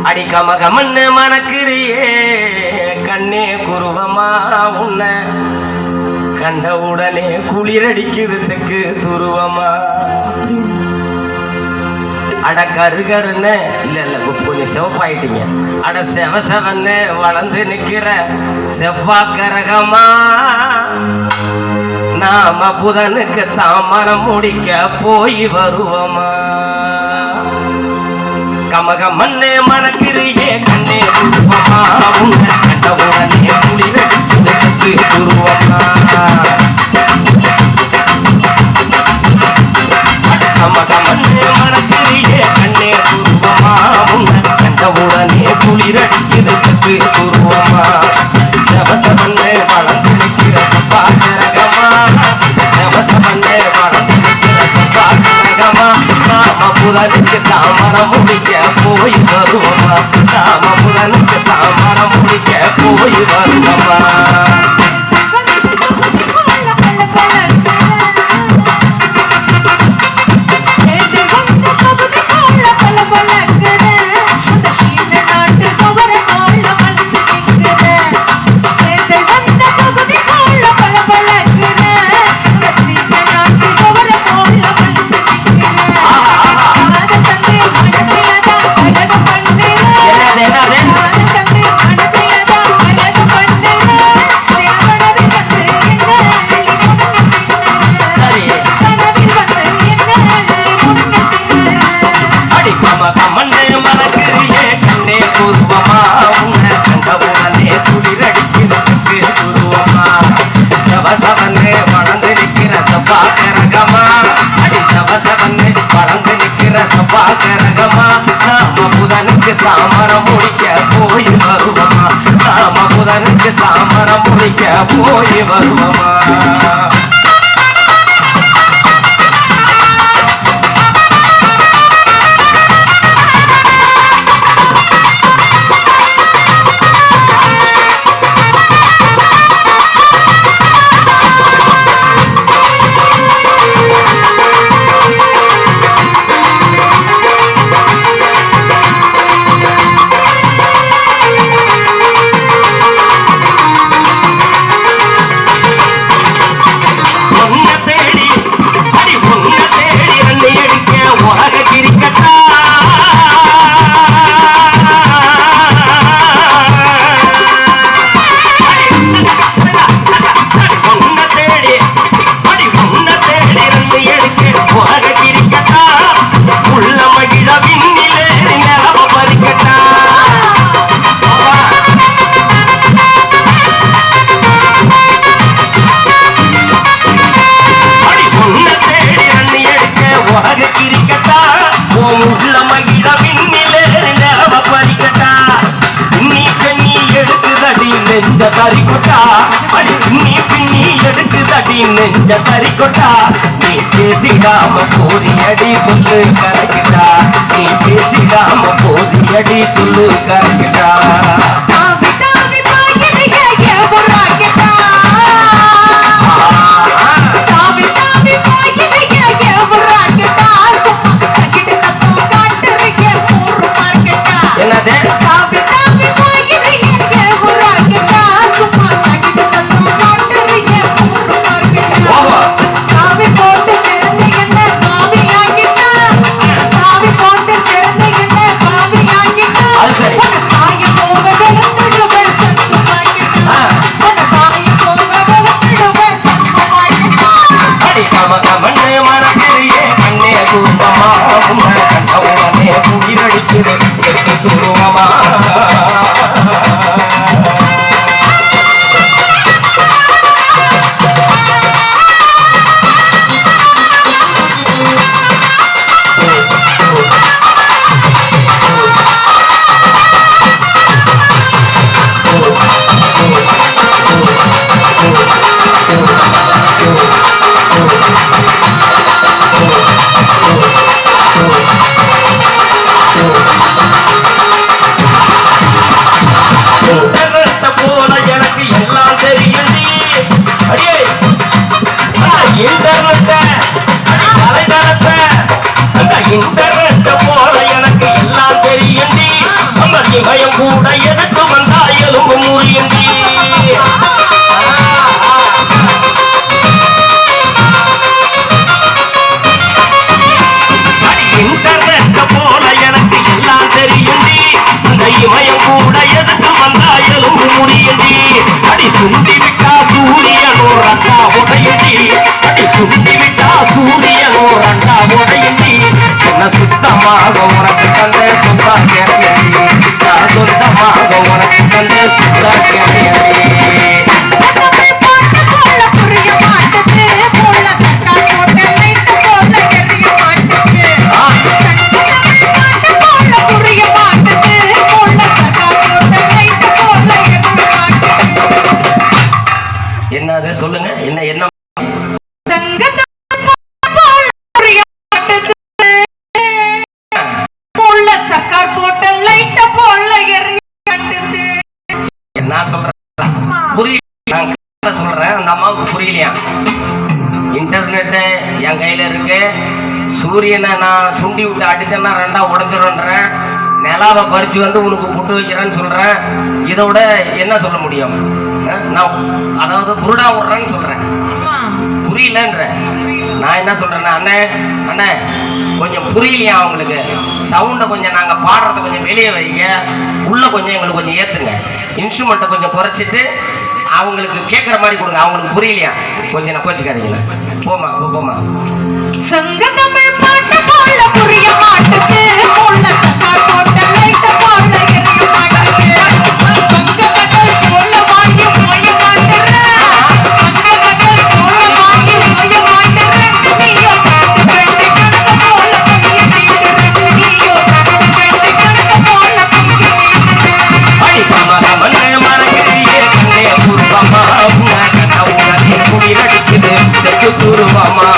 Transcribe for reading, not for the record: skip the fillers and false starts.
அடிக்கமகமன்னு மணக்கிறியே கண்ணே குருவமா உன்ன கண்டவுடனே குளிரடிக்குதுக்கு துருவமா அட கருகருன்னு இல்ல கொஞ்சம் சிவப்பாயிட்டீங்க அட செவசவன்னு வளர்ந்து நிக்கிற செவ்வாய்க்கரகமா நாம புதனுக்கு தாமரம் முடிக்க போய் வருவோமா கமகமன்னு மணக்கிறியே கண்ணே குருவமா உன்னை கண்டவுடனே குளிரடிக்குதுக்கு துருவமா கமகமன்னு மணக்கிறியே கண்ணே குருவமா உன்னை கண்டவுடனே குளிரடிக்குதுக்கு துருவமா செவசவன்னு வளர்ந்து நிற்கிற செவ்வாய்க்கரகமா செவசவன்னு வளர்ந்து நிற்கிற செவ்வாய்க்கரகமா நாம புதனுக்கு தாமரம் முடிக்க போய் வருவோமா நாம புதனுக்கு தாமரம் முடிக்க போய் வருவோமா தாமரம் முடிக்க போய் வருவோமா நாம புதனுக்கு தாமரம் முடிக்க போய் வருவோமா நெஞ்ச தரிக்கொட்டா நீ பேசிடாம போதியடி சொல்லு கரைக்கிட்டா நீ பேசிடாம போதியடி சொல்லு கரைக்கிட்டா சாயம் போவதில் கூட எதுக்கு வந்தா எலும்பு முறியண்டி இன்டர்நெட் போல எனக்கு எல்லாம் தெரியுண்டி இந்த இமயம் கூட எதுக்கு வந்தா எலும்பு முறியண்டி அடி சுண்டி விட்டா சூரியனோ ரண்டா உடையண்டி அடி சுண்டி விட்டா சூரியனோ ரண்டா உடையண்டி என்ன சுத்தமாக உனக்கு தந்த சுத்தா கேட்கடி நான் சொந்தமாக உனக்கு தந்த சுத்தா கேட்கடி என்னது சொல்லுங்க என்ன என்ன நான் சொல்றேன் புரியல சொல்றேன் அந்த அம்மாவுக்கு புரியலையா இன்டர்நெட் என் கையில இருக்கு சூரியனை நான் சுண்டி விட்டு அடிச்சேன்னா ரெண்டா உடஞ்சிடும்ன்றேன் நிலாவை பறிச்சு வந்து உனக்கு புட்டு வைக்கிறேன்னு சொல்றேன் இதை விட என்ன சொல்ல முடியும் நான் அதாவது புருடா விடுறேன்னு சொல்றேன் புரியலன்ற நான் என்ன சொல்றேன்னா அண்ணே அண்ணே கொஞ்சம் புரியலையா அவங்களுக்கு சவுண்டை கொஞ்சம் நாங்க பாடுறத கொஞ்சம் வெளியே வைங்க உள்ள கொஞ்சம் எங்களுக்கு கொஞ்சம் ஏத்துங்க இன்ஸ்ட்ருமெண்ட்டை கொஞ்சம் குறைச்சிட்டு அவங்களுக்கு கேட்குற மாதிரி கொடுங்க அவங்களுக்கு புரியலையா கொஞ்சம் நான் கோச்சிக்காதீங்களா போமா போமா சங்க தமிழ் பாட்டு போல புரிய மாட்டுக்கு போல சக்கா போட்ட லைட் போல எரிய மாட்டுக்கு பங்க கடல் போல வாங்கி போய மாட்டற பங்க கடல் போல வாங்கி போய மாட்டற நீயோ கண்டு கணக்க போல பைய தீட்டுற நீயோ கண்டு கணக்க போல பைய தீட்டுற அடி கமல மண்ணே மரகிரியே கண்ணே புருவமா உனக்கு உனக்கு குளிரடிக்குது தெற்கு துருவமா